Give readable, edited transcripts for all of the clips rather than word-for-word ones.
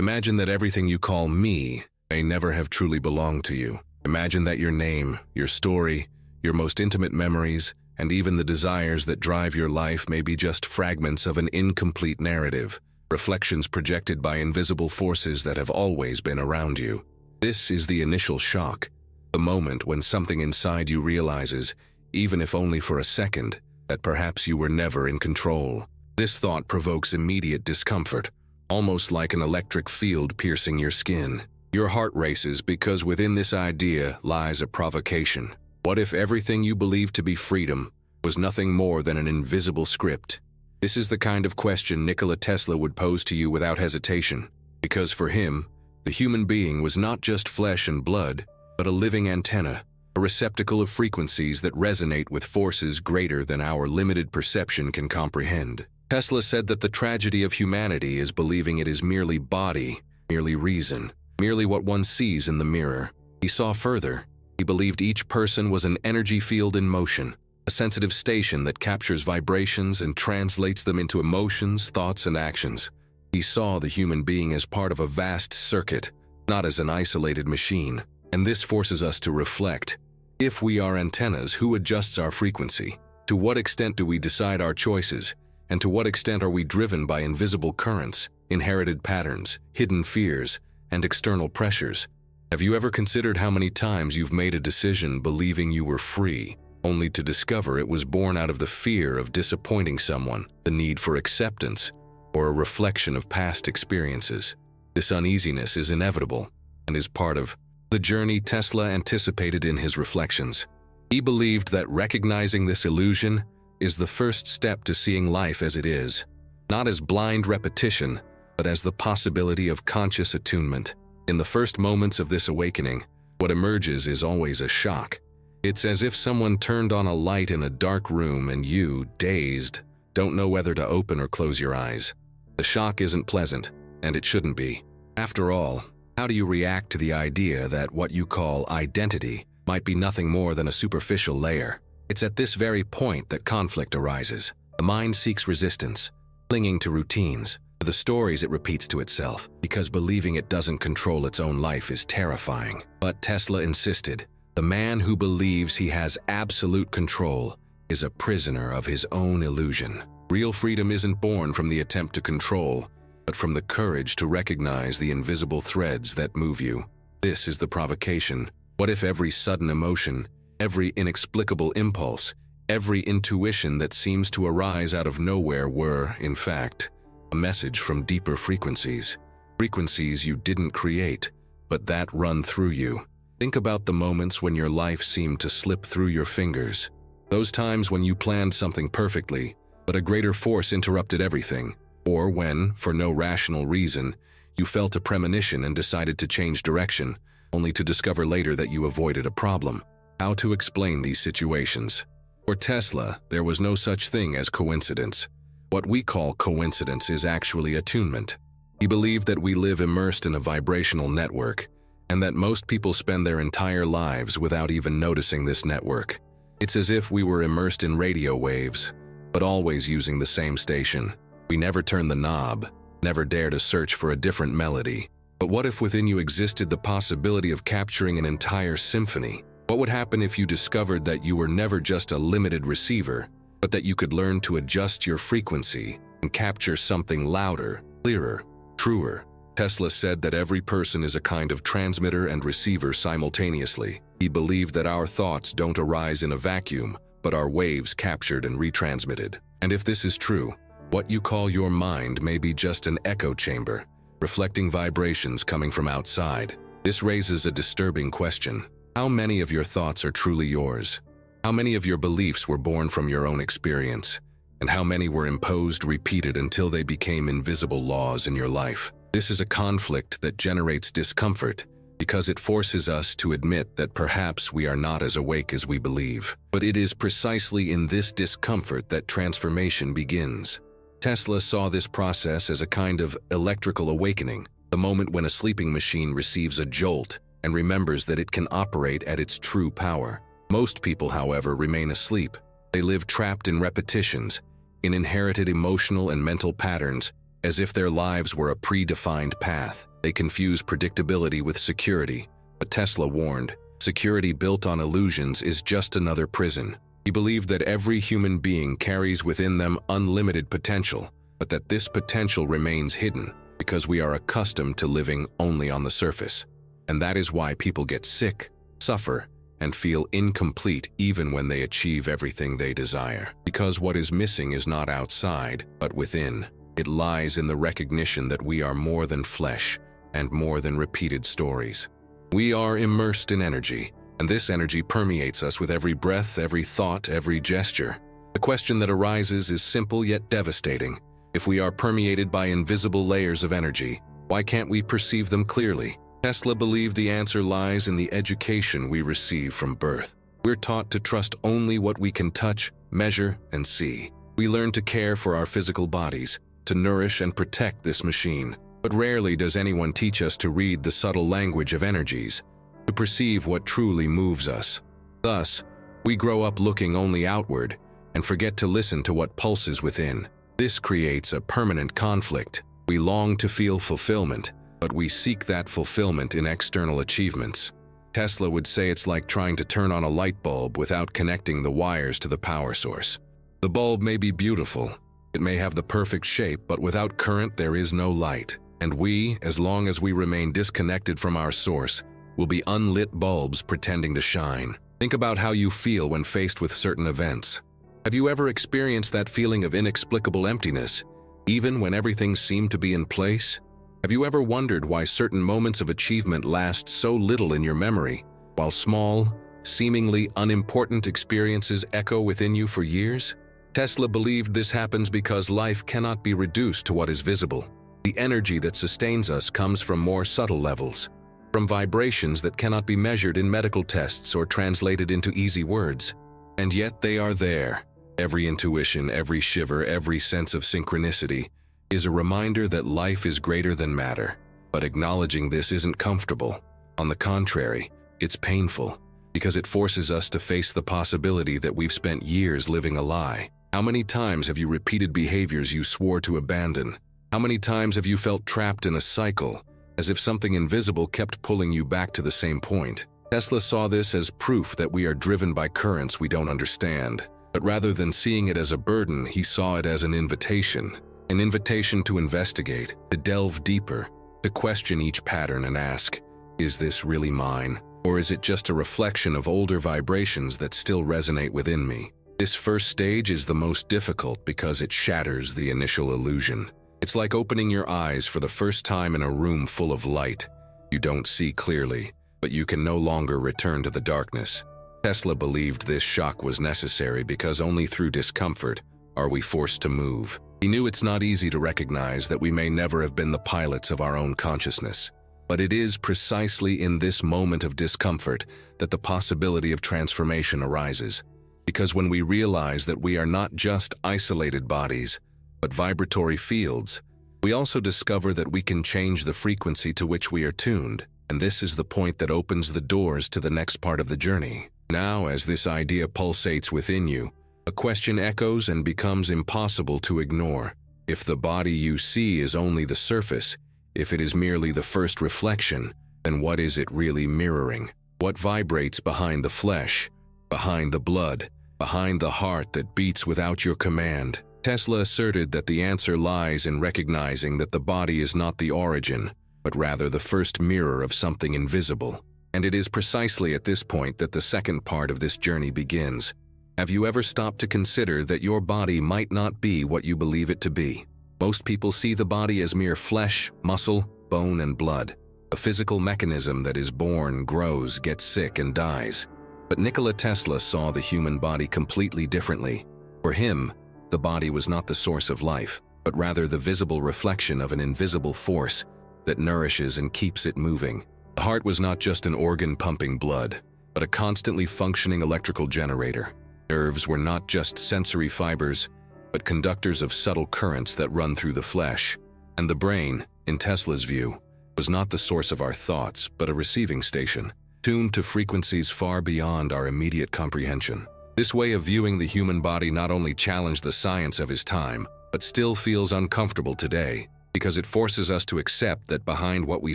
Imagine that everything you call me may never have truly belonged to you. Imagine that your name, your story, your most intimate memories, and even the desires that drive your life may be just fragments of an incomplete narrative, reflections projected by invisible forces that have always been around you. This is the initial shock, the moment when something inside you realizes, even if only for a second, that perhaps you were never in control. This thought provokes immediate discomfort, almost like an electric field piercing your skin. Your heart races because within this idea lies a provocation. What if everything you believed to be freedom was nothing more than an invisible script? This is the kind of question Nikola Tesla would pose to you without hesitation, because for him, the human being was not just flesh and blood, but a living antenna, a receptacle of frequencies that resonate with forces greater than our limited perception can comprehend. Tesla said that the tragedy of humanity is believing it is merely body, merely reason, merely what one sees in the mirror. He saw further. He believed each person was an energy field in motion, a sensitive station that captures vibrations and translates them into emotions, thoughts, and actions. He saw the human being as part of a vast circuit, not as an isolated machine. And this forces us to reflect. If we are antennas, who adjusts our frequency? To what extent do we decide our choices? And to what extent are we driven by invisible currents, inherited patterns, hidden fears, and external pressures? Have you ever considered how many times you've made a decision believing you were free, only to discover it was born out of the fear of disappointing someone, the need for acceptance, or a reflection of past experiences? This uneasiness is inevitable and is part of the journey Tesla anticipated in his reflections. He believed that recognizing this illusion is the first step to seeing life as it is, not as blind repetition, but as the possibility of conscious attunement. In the first moments of this awakening, what emerges is always a shock. It's as if someone turned on a light in a dark room and you, dazed, don't know whether to open or close your eyes. The shock isn't pleasant, and it shouldn't be. After all, how do you react to the idea that what you call identity might be nothing more than a superficial layer? It's at this very point that conflict arises. The mind seeks resistance, clinging to routines, to the stories it repeats to itself, because believing it doesn't control its own life is terrifying. But Tesla insisted, the man who believes he has absolute control is a prisoner of his own illusion. Real freedom isn't born from the attempt to control, but from the courage to recognize the invisible threads that move you. This is the provocation. What if every sudden emotion, every inexplicable impulse, every intuition that seems to arise out of nowhere were, in fact, a message from deeper frequencies? Frequencies you didn't create, but that run through you. Think about the moments when your life seemed to slip through your fingers. Those times when you planned something perfectly, but a greater force interrupted everything. Or when, for no rational reason, you felt a premonition and decided to change direction, only to discover later that you avoided a problem. How to explain these situations? For Tesla, there was no such thing as coincidence. What we call coincidence is actually attunement. He believed that we live immersed in a vibrational network, and that most people spend their entire lives without even noticing this network. It's as if we were immersed in radio waves, but always using the same station. We never turn the knob, never dare to search for a different melody. But what if within you existed the possibility of capturing an entire symphony? What would happen if you discovered that you were never just a limited receiver, but that you could learn to adjust your frequency and capture something louder, clearer, truer? Tesla said that every person is a kind of transmitter and receiver simultaneously. He believed that our thoughts don't arise in a vacuum, but are waves captured and retransmitted. And if this is true, what you call your mind may be just an echo chamber, reflecting vibrations coming from outside. This raises a disturbing question. How many of your thoughts are truly yours? How many of your beliefs were born from your own experience? And how many were imposed, repeated until they became invisible laws in your life? This is a conflict that generates discomfort because it forces us to admit that perhaps we are not as awake as we believe. But it is precisely in this discomfort that transformation begins. Tesla saw this process as a kind of electrical awakening, the moment when a sleeping machine receives a jolt and remembers that it can operate at its true power. Most people, however, remain asleep. They live trapped in repetitions, in inherited emotional and mental patterns, as if their lives were a predefined path. They confuse predictability with security, but Tesla warned, security built on illusions is just another prison. He believed that every human being carries within them unlimited potential, but that this potential remains hidden because we are accustomed to living only on the surface. And that is why people get sick, suffer, and feel incomplete even when they achieve everything they desire. Because what is missing is not outside, but within. It lies in the recognition that we are more than flesh and more than repeated stories. We are immersed in energy, and this energy permeates us with every breath, every thought, every gesture. The question that arises is simple yet devastating. If we are permeated by invisible layers of energy, why can't we perceive them clearly? Tesla believed the answer lies in the education we receive from birth. We're taught to trust only what we can touch, measure, and see. We learn to care for our physical bodies, to nourish and protect this machine. But rarely does anyone teach us to read the subtle language of energies, to perceive what truly moves us. Thus, we grow up looking only outward and forget to listen to what pulses within. This creates a permanent conflict. We long to feel fulfillment, but we seek that fulfillment in external achievements. Tesla would say it's like trying to turn on a light bulb without connecting the wires to the power source. The bulb may be beautiful, it may have the perfect shape, but without current there is no light. And we, as long as we remain disconnected from our source, will be unlit bulbs pretending to shine. Think about how you feel when faced with certain events. Have you ever experienced that feeling of inexplicable emptiness, even when everything seemed to be in place? Have you ever wondered why certain moments of achievement last so little in your memory, while small, seemingly unimportant experiences echo within you for years? Tesla believed this happens because life cannot be reduced to what is visible. The energy that sustains us comes from more subtle levels, from vibrations that cannot be measured in medical tests or translated into easy words. And yet they are there. Every intuition, every shiver, every sense of synchronicity is a reminder that life is greater than matter. But acknowledging this isn't comfortable. On the contrary, it's painful, because it forces us to face the possibility that we've spent years living a lie. How many times have you repeated behaviors you swore to abandon? How many times have you felt trapped in a cycle, as if something invisible kept pulling you back to the same point? Tesla saw this as proof that we are driven by currents we don't understand. But rather than seeing it as a burden, he saw it as an invitation to investigate, to delve deeper, to question each pattern and ask, is this really mine? Or is it just a reflection of older vibrations that still resonate within me? This first stage is the most difficult because it shatters the initial illusion. It's like opening your eyes for the first time in a room full of light. You don't see clearly, but you can no longer return to the darkness. Tesla believed this shock was necessary because only through discomfort are we forced to move. He knew it's not easy to recognize that we may never have been the pilots of our own consciousness. But it is precisely in this moment of discomfort that the possibility of transformation arises. Because when we realize that we are not just isolated bodies, but vibratory fields, we also discover that we can change the frequency to which we are tuned. And this is the point that opens the doors to the next part of the journey. Now, as this idea pulsates within you, a question echoes and becomes impossible to ignore. If the body you see is only the surface, if it is merely the first reflection, then what is it really mirroring? What vibrates behind the flesh, behind the blood, behind the heart that beats without your command? Tesla asserted that the answer lies in recognizing that the body is not the origin, but rather the first mirror of something invisible. And it is precisely at this point that the second part of this journey begins. Have you ever stopped to consider that your body might not be what you believe it to be? Most people see the body as mere flesh, muscle, bone, and blood, a physical mechanism that is born, grows, gets sick, and dies. But Nikola Tesla saw the human body completely differently. For him, the body was not the source of life, but rather the visible reflection of an invisible force that nourishes and keeps it moving. The heart was not just an organ pumping blood, but a constantly functioning electrical generator. Nerves were not just sensory fibers, but conductors of subtle currents that run through the flesh. And the brain, in Tesla's view, was not the source of our thoughts, but a receiving station, tuned to frequencies far beyond our immediate comprehension. This way of viewing the human body not only challenged the science of his time, but still feels uncomfortable today. because it forces us to accept that behind what we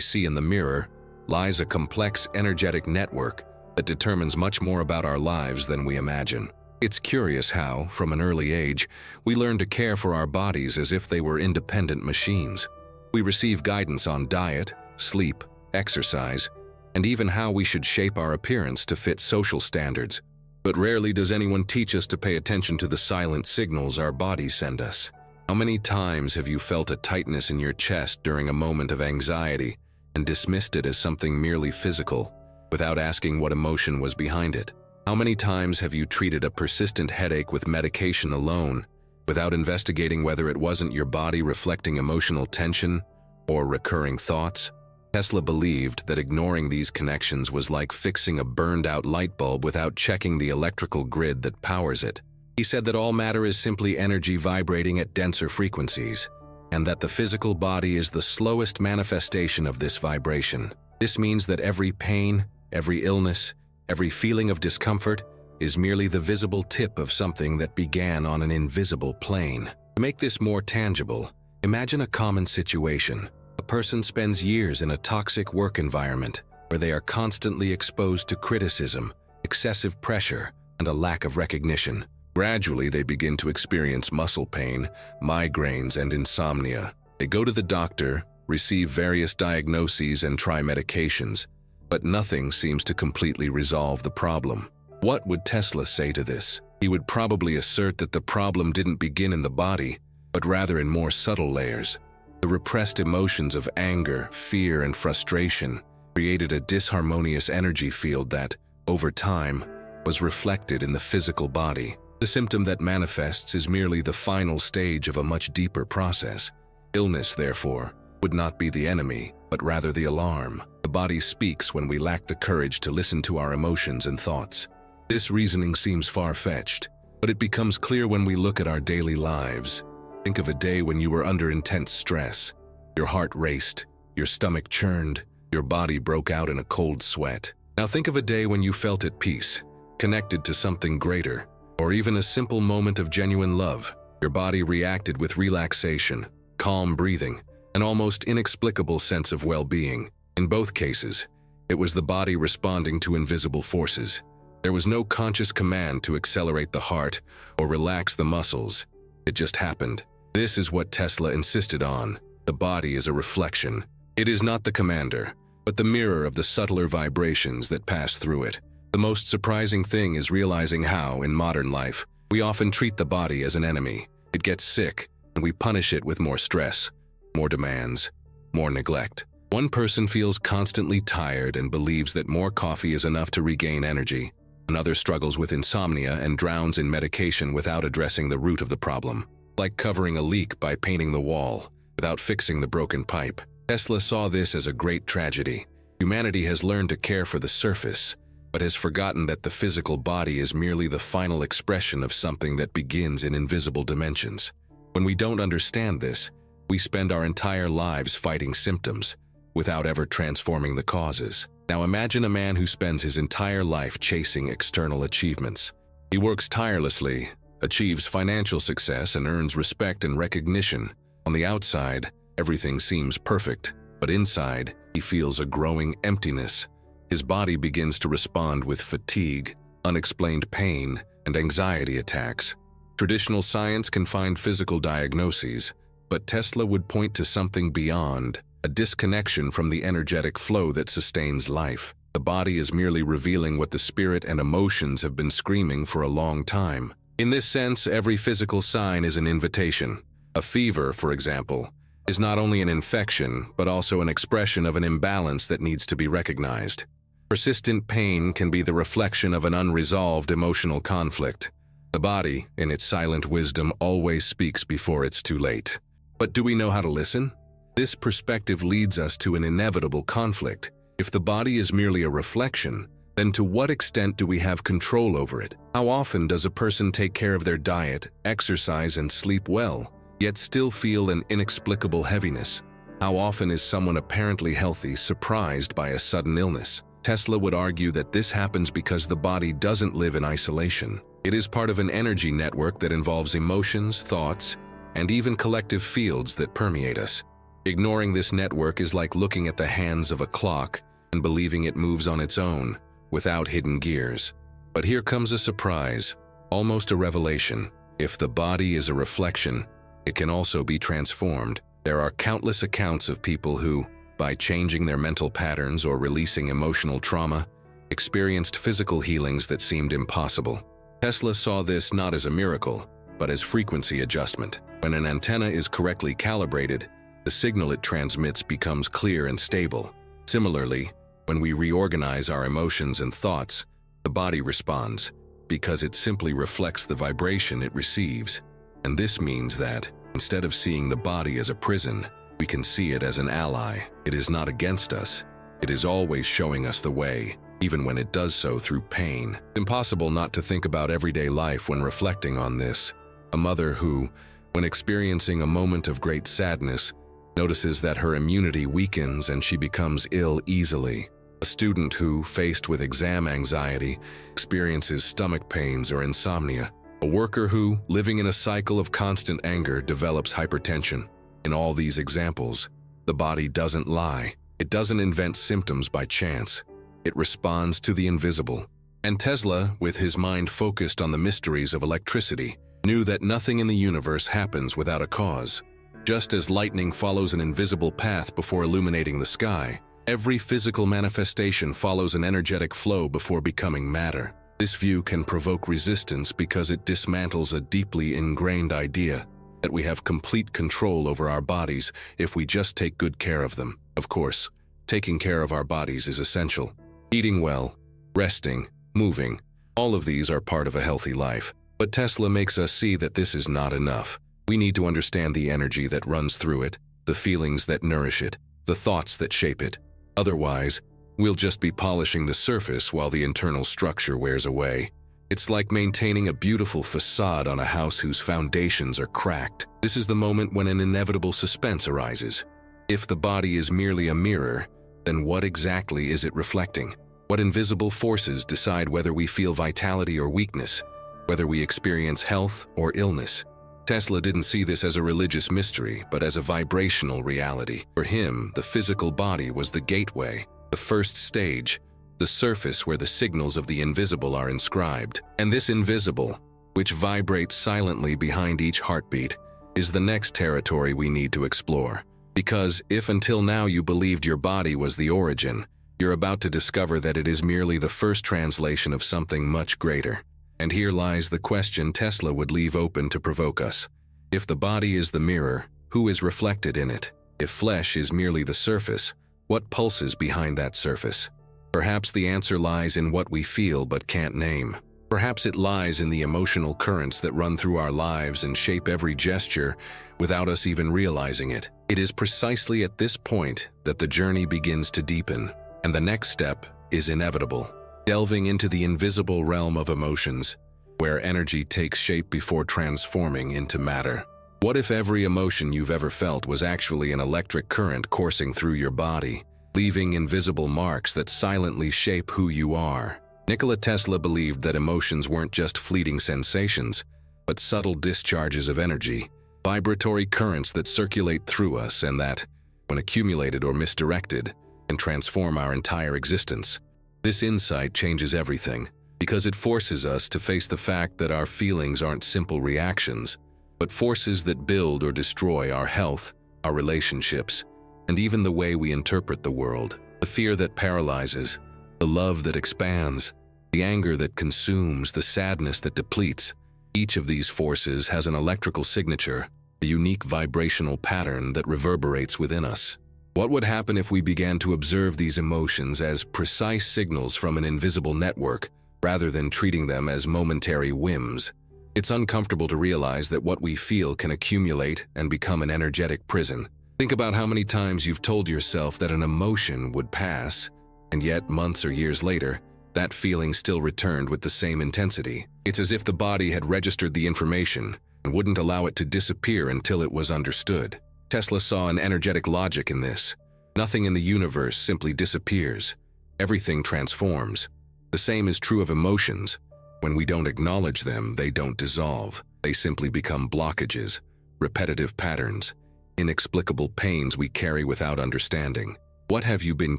see in the mirror lies a complex energetic network that determines much more about our lives than we imagine. It's curious how, from an early age, we learn to care for our bodies as if they were independent machines. We receive guidance on diet, sleep, exercise, and even how we should shape our appearance to fit social standards. But rarely does anyone teach us to pay attention to the silent signals our bodies send us. How many times have you felt a tightness in your chest during a moment of anxiety and dismissed it as something merely physical, without asking what emotion was behind it? How many times have you treated a persistent headache with medication alone, without investigating whether it wasn't your body reflecting emotional tension or recurring thoughts? Tesla believed that ignoring these connections was like fixing a burned-out light bulb without checking the electrical grid that powers it. He said that all matter is simply energy vibrating at denser frequencies, and that the physical body is the slowest manifestation of this vibration. This means that every pain, every illness, every feeling of discomfort is merely the visible tip of something that began on an invisible plane. To make this more tangible, imagine a common situation. A person spends years in a toxic work environment where they are constantly exposed to criticism, excessive pressure, and a lack of recognition. Gradually, they begin to experience muscle pain, migraines, and insomnia. They go to the doctor, receive various diagnoses, and try medications, but nothing seems to completely resolve the problem. What would Tesla say to this? He would probably assert that the problem didn't begin in the body, but rather in more subtle layers. The repressed emotions of anger, fear, and frustration created a disharmonious energy field that, over time, was reflected in the physical body. The symptom that manifests is merely the final stage of a much deeper process. Illness, therefore, would not be the enemy, but rather the alarm. The body speaks when we lack the courage to listen to our emotions and thoughts. This reasoning seems far-fetched, but it becomes clear when we look at our daily lives. Think of a day when you were under intense stress. Your heart raced, your stomach churned, your body broke out in a cold sweat. Now think of a day when you felt at peace, connected to something greater, or even a simple moment of genuine love. Your body reacted with relaxation, calm breathing, an almost inexplicable sense of well-being. In both cases, it was the body responding to invisible forces. There was no conscious command to accelerate the heart or relax the muscles. It just happened. This is what Tesla insisted on. The body is a reflection. It is not the commander, but the mirror of the subtler vibrations that pass through it. The most surprising thing is realizing how, in modern life, we often treat the body as an enemy. It gets sick, and we punish it with more stress, more demands, more neglect. One person feels constantly tired and believes that more coffee is enough to regain energy. Another struggles with insomnia and drowns in medication without addressing the root of the problem. Like covering a leak by painting the wall, without fixing the broken pipe. Tesla saw this as a great tragedy. Humanity has learned to care for the surface, but has forgotten that the physical body is merely the final expression of something that begins in invisible dimensions. When we don't understand this, we spend our entire lives fighting symptoms, without ever transforming the causes. Now imagine a man who spends his entire life chasing external achievements. He works tirelessly, achieves financial success, and earns respect and recognition. On the outside, everything seems perfect, but inside, he feels a growing emptiness. His body begins to respond with fatigue, unexplained pain, and anxiety attacks. Traditional science can find physical diagnoses, but Tesla would point to something beyond, a disconnection from the energetic flow that sustains life. The body is merely revealing what the spirit and emotions have been screaming for a long time. In this sense, every physical sign is an invitation. A fever, for example, is not only an infection, but also an expression of an imbalance that needs to be recognized. Persistent pain can be the reflection of an unresolved emotional conflict. The body, in its silent wisdom, always speaks before it's too late. But do we know how to listen? This perspective leads us to an inevitable conflict. If the body is merely a reflection, then to what extent do we have control over it? How often does a person take care of their diet, exercise, and sleep well, yet still feel an inexplicable heaviness? How often is someone apparently healthy surprised by a sudden illness? Tesla would argue that this happens because the body doesn't live in isolation. It is part of an energy network that involves emotions, thoughts, and even collective fields that permeate us. Ignoring this network is like looking at the hands of a clock and believing it moves on its own, without hidden gears. But here comes a surprise, almost a revelation. If the body is a reflection, it can also be transformed. There are countless accounts of people who, by changing their mental patterns or releasing emotional trauma, experienced physical healings that seemed impossible. Tesla saw this not as a miracle, but as frequency adjustment. When an antenna is correctly calibrated, the signal it transmits becomes clear and stable. Similarly, when we reorganize our emotions and thoughts, the body responds, because it simply reflects the vibration it receives. And this means that, instead of seeing the body as a prison, we can see it as an ally. It is not against us. It is always showing us the way, even when it does so through pain. It's impossible not to think about everyday life when reflecting on this. A mother who, when experiencing a moment of great sadness, notices that her immunity weakens and she becomes ill easily. A student who, faced with exam anxiety, experiences stomach pains or insomnia. A worker who, living in a cycle of constant anger, develops hypertension. In all these examples, the body doesn't lie. It doesn't invent symptoms by chance. It responds to the invisible. And Tesla, with his mind focused on the mysteries of electricity, knew that nothing in the universe happens without a cause. Just as lightning follows an invisible path before illuminating the sky, every physical manifestation follows an energetic flow before becoming matter. This view can provoke resistance because it dismantles a deeply ingrained idea that we have complete control over our bodies if we just take good care of them. Of course, taking care of our bodies is essential. Eating well, resting, moving, all of these are part of a healthy life. But Tesla makes us see that this is not enough. We need to understand the energy that runs through it, the feelings that nourish it, the thoughts that shape it. Otherwise, we'll just be polishing the surface while the internal structure wears away. It's like maintaining a beautiful facade on a house whose foundations are cracked. This is the moment when an inevitable suspense arises. If the body is merely a mirror, then what exactly is it reflecting? What invisible forces decide whether we feel vitality or weakness, whether we experience health or illness? Tesla didn't see this as a religious mystery, but as a vibrational reality. For him, the physical body was the gateway, the first stage, the surface where the signals of the invisible are inscribed. And this invisible, which vibrates silently behind each heartbeat, is the next territory we need to explore. Because if until now you believed your body was the origin, you're about to discover that it is merely the first translation of something much greater. And here lies the question Tesla would leave open to provoke us. If the body is the mirror, who is reflected in it? If flesh is merely the surface, what pulses behind that surface? Perhaps the answer lies in what we feel but can't name. Perhaps it lies in the emotional currents that run through our lives and shape every gesture without us even realizing it. It is precisely at this point that the journey begins to deepen, and the next step is inevitable. Delving into the invisible realm of emotions, where energy takes shape before transforming into matter. What if every emotion you've ever felt was actually an electric current coursing through your body, leaving invisible marks that silently shape who you are? Nikola Tesla believed that emotions weren't just fleeting sensations, but subtle discharges of energy, vibratory currents that circulate through us and that, when accumulated or misdirected, can transform our entire existence. This insight changes everything, because it forces us to face the fact that our feelings aren't simple reactions, but forces that build or destroy our health, our relationships, and even the way we interpret the world. The fear that paralyzes, the love that expands, the anger that consumes, the sadness that depletes. Each of these forces has an electrical signature, a unique vibrational pattern that reverberates within us. What would happen if we began to observe these emotions as precise signals from an invisible network, rather than treating them as momentary whims? It's uncomfortable to realize that what we feel can accumulate and become an energetic prison. Think about how many times you've told yourself that an emotion would pass, and yet months or years later, that feeling still returned with the same intensity. It's as if the body had registered the information and wouldn't allow it to disappear until it was understood. Tesla saw an energetic logic in this. Nothing in the universe simply disappears. Everything transforms. The same is true of emotions. When we don't acknowledge them, they don't dissolve. They simply become blockages, repetitive patterns, inexplicable pains we carry without understanding. What have you been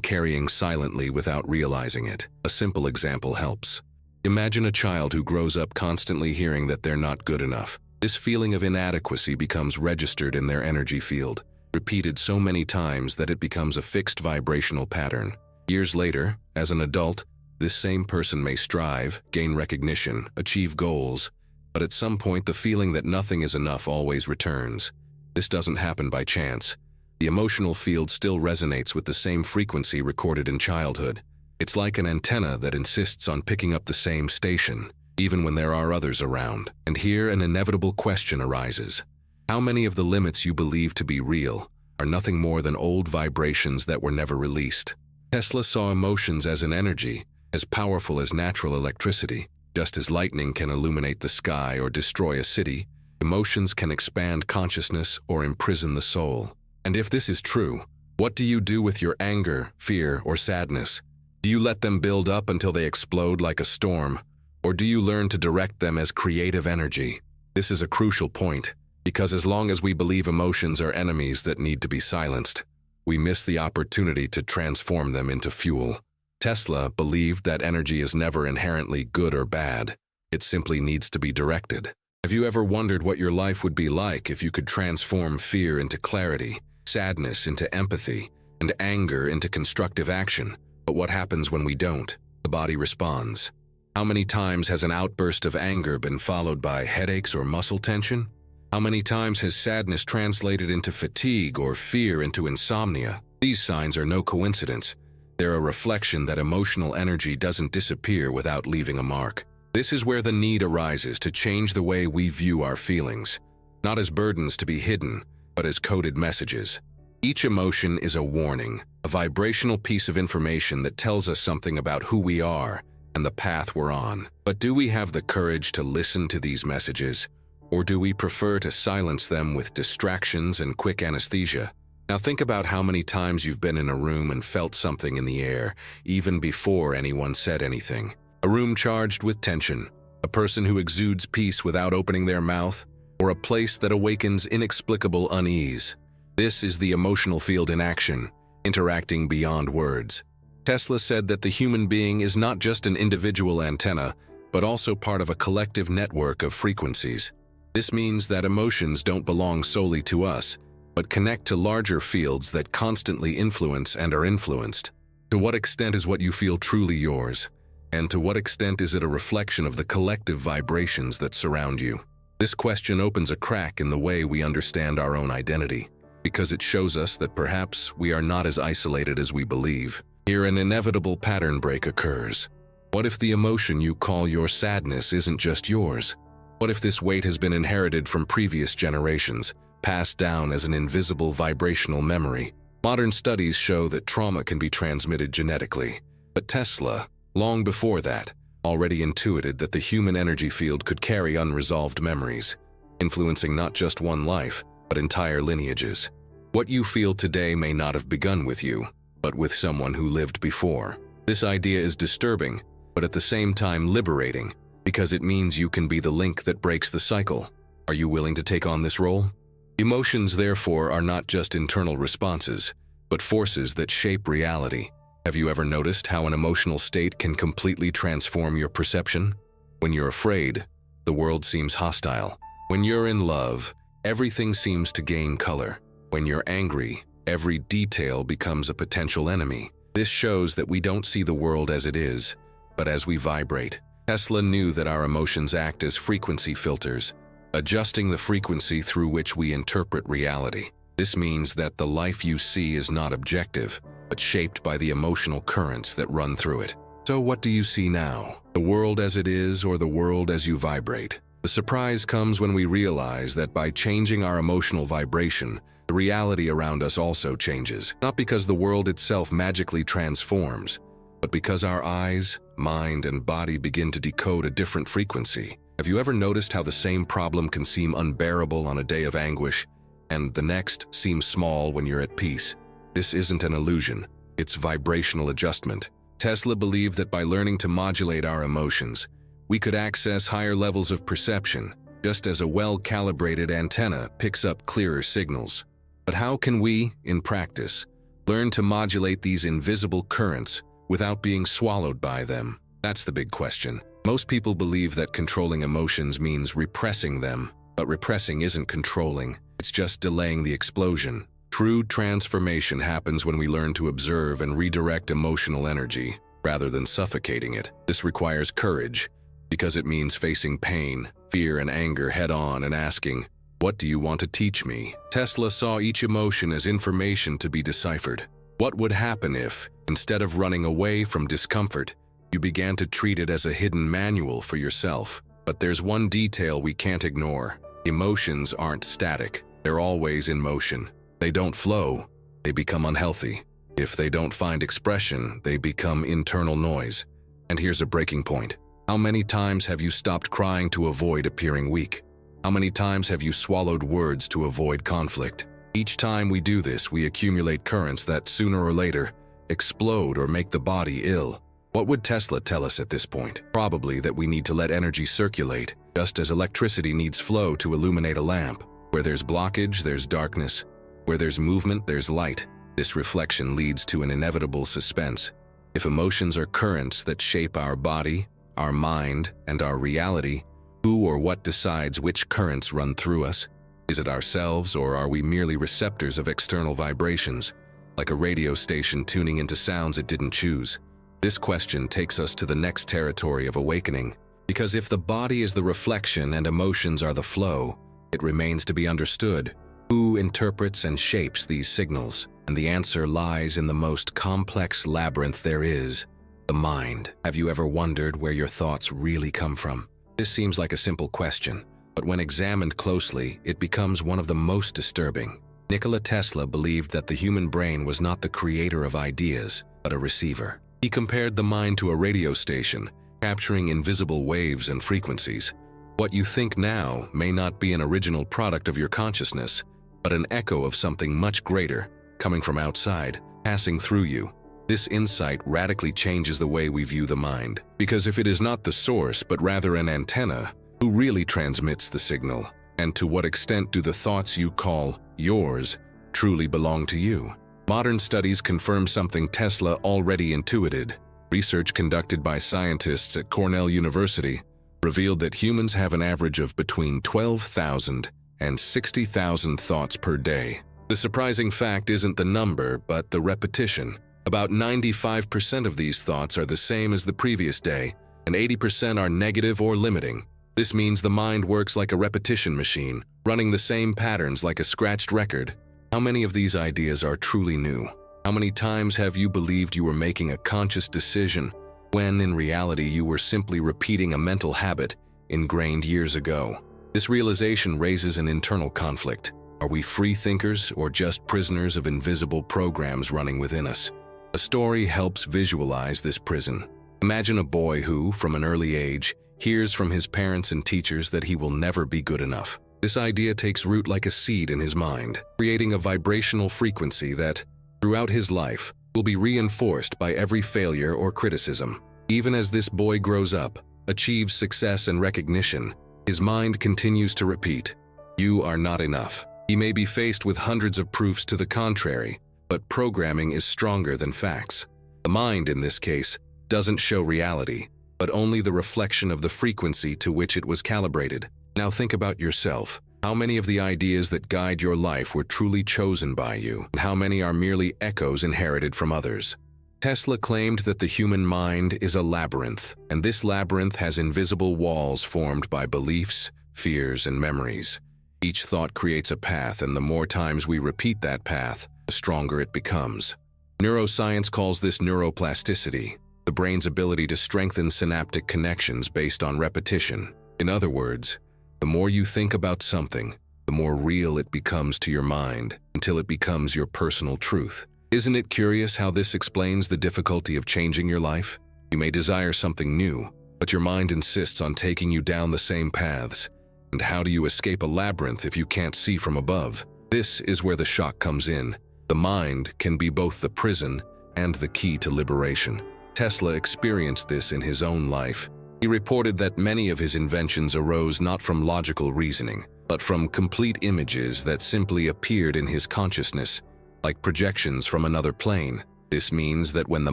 carrying silently without realizing it? A simple example helps. Imagine a child who grows up constantly hearing that they're not good enough. This feeling of inadequacy becomes registered in their energy field, repeated so many times that it becomes a fixed vibrational pattern. Years later, as an adult, this same person may strive, gain recognition, achieve goals, but at some point the feeling that nothing is enough always returns. This doesn't happen by chance. The emotional field still resonates with the same frequency recorded in childhood. It's like an antenna that insists on picking up the same station, even when there are others around. And here an inevitable question arises. How many of the limits you believe to be real are nothing more than old vibrations that were never released? Tesla saw emotions as an energy, as powerful as natural electricity. Just as lightning can illuminate the sky or destroy a city, emotions can expand consciousness or imprison the soul. And if this is true, what do you do with your anger, fear, or sadness? Do you let them build up until they explode like a storm, or do you learn to direct them as creative energy? This is a crucial point, because as long as we believe emotions are enemies that need to be silenced, we miss the opportunity to transform them into fuel. Tesla believed that energy is never inherently good or bad. It simply needs to be directed. Have you ever wondered what your life would be like if you could transform fear into clarity, sadness into empathy, and anger into constructive action? But what happens when we don't? The body responds. How many times has an outburst of anger been followed by headaches or muscle tension? How many times has sadness translated into fatigue or fear into insomnia? These signs are no coincidence. They're a reflection that emotional energy doesn't disappear without leaving a mark. This is where the need arises to change the way we view our feelings, not as burdens to be hidden, but as coded messages. Each emotion is a warning, a vibrational piece of information that tells us something about who we are and the path we're on. But do we have the courage to listen to these messages, or do we prefer to silence them with distractions and quick anesthesia? Now think about how many times you've been in a room and felt something in the air, even before anyone said anything. A room charged with tension, a person who exudes peace without opening their mouth, or a place that awakens inexplicable unease. This is the emotional field in action, interacting beyond words. Tesla said that the human being is not just an individual antenna, but also part of a collective network of frequencies. This means that emotions don't belong solely to us, but connect to larger fields that constantly influence and are influenced. To what extent is what you feel truly yours? And to what extent is it a reflection of the collective vibrations that surround you? This question opens a crack in the way we understand our own identity, because it shows us that perhaps we are not as isolated as we believe. Here an inevitable pattern break occurs. What if the emotion you call your sadness isn't just yours? What if this weight has been inherited from previous generations, passed down as an invisible vibrational memory? Modern studies show that trauma can be transmitted genetically, but Tesla, long before that, already intuited that the human energy field could carry unresolved memories, influencing not just one life, but entire lineages. What you feel today may not have begun with you, but with someone who lived before. This idea is disturbing, but at the same time liberating, because it means you can be the link that breaks the cycle. Are you willing to take on this role? Emotions, therefore, are not just internal responses, but forces that shape reality. Have you ever noticed how an emotional state can completely transform your perception? When you're afraid, the world seems hostile. When you're in love, everything seems to gain color. When you're angry, every detail becomes a potential enemy. This shows that we don't see the world as it is, but as we vibrate. Tesla knew that our emotions act as frequency filters, adjusting the frequency through which we interpret reality. This means that the life you see is not objective, but shaped by the emotional currents that run through it. So what do you see now? The world as it is, or the world as you vibrate? The surprise comes when we realize that by changing our emotional vibration, the reality around us also changes. Not because the world itself magically transforms, but because our eyes, mind, and body begin to decode a different frequency. Have you ever noticed how the same problem can seem unbearable on a day of anguish, and the next seems small when you're at peace? This isn't an illusion, it's vibrational adjustment. Tesla believed that by learning to modulate our emotions, we could access higher levels of perception, just as a well-calibrated antenna picks up clearer signals. But how can we, in practice, learn to modulate these invisible currents without being swallowed by them? That's the big question. Most people believe that controlling emotions means repressing them, but repressing isn't controlling, it's just delaying the explosion. True transformation happens when we learn to observe and redirect emotional energy, rather than suffocating it. This requires courage, because it means facing pain, fear, and anger head-on and asking, "What do you want to teach me?" Tesla saw each emotion as information to be deciphered. What would happen if, instead of running away from discomfort, you began to treat it as a hidden manual for yourself? But there's one detail we can't ignore. Emotions aren't static. They're always in motion. They don't flow, they become unhealthy. If they don't find expression, they become internal noise. And here's a breaking point. How many times have you stopped crying to avoid appearing weak? How many times have you swallowed words to avoid conflict? Each time we do this, we accumulate currents that sooner or later explode or make the body ill. What would Tesla tell us at this point? Probably that we need to let energy circulate, just as electricity needs flow to illuminate a lamp. Where there's blockage, there's darkness. Where there's movement, there's light. This reflection leads to an inevitable suspense. If emotions are currents that shape our body, our mind, and our reality, who or what decides which currents run through us? Is it ourselves, or are we merely receptors of external vibrations, like a radio station tuning into sounds it didn't choose? This question takes us to the next territory of awakening, because if the body is the reflection and emotions are the flow, it remains to be understood who interprets and shapes these signals. And the answer lies in the most complex labyrinth there is, the mind. Have you ever wondered where your thoughts really come from? This seems like a simple question, but when examined closely, it becomes one of the most disturbing. Nikola Tesla believed that the human brain was not the creator of ideas, but a receiver. He compared the mind to a radio station, capturing invisible waves and frequencies. What you think now may not be an original product of your consciousness, but an echo of something much greater, coming from outside, passing through you. This insight radically changes the way we view the mind, because if it is not the source but rather an antenna, who really transmits the signal? And to what extent do the thoughts you call yours truly belong to you? Modern studies confirm something Tesla already intuited. Research conducted by scientists at Cornell University revealed that humans have an average of between 12,000 and 60,000 thoughts per day. The surprising fact isn't the number, but the repetition. About 95% of these thoughts are the same as the previous day, and 80% are negative or limiting. This means the mind works like a repetition machine, running the same patterns like a scratched record. How many of these ideas are truly new? How many times have you believed you were making a conscious decision, when in reality you were simply repeating a mental habit ingrained years ago? This realization raises an internal conflict. Are we free thinkers or just prisoners of invisible programs running within us? A story helps visualize this prison. Imagine a boy who, from an early age, hears from his parents and teachers that he will never be good enough. This idea takes root like a seed in his mind, creating a vibrational frequency that, throughout his life, will be reinforced by every failure or criticism. Even as this boy grows up, achieves success and recognition, his mind continues to repeat, "You are not enough." He may be faced with hundreds of proofs to the contrary, but programming is stronger than facts. The mind, in this case, doesn't show reality, but only the reflection of the frequency to which it was calibrated. Now think about yourself. How many of the ideas that guide your life were truly chosen by you, and how many are merely echoes inherited from others? Tesla claimed that the human mind is a labyrinth, and this labyrinth has invisible walls formed by beliefs, fears, and memories. Each thought creates a path, and the more times we repeat that path, the stronger it becomes. Neuroscience calls this neuroplasticity, the brain's ability to strengthen synaptic connections based on repetition. In other words, the more you think about something, the more real it becomes to your mind, until it becomes your personal truth. Isn't it curious how this explains the difficulty of changing your life? You may desire something new, but your mind insists on taking you down the same paths. And how do you escape a labyrinth if you can't see from above? This is where the shock comes in. The mind can be both the prison and the key to liberation. Tesla experienced this in his own life. He reported that many of his inventions arose not from logical reasoning, but from complete images that simply appeared in his consciousness, like projections from another plane. This means that when the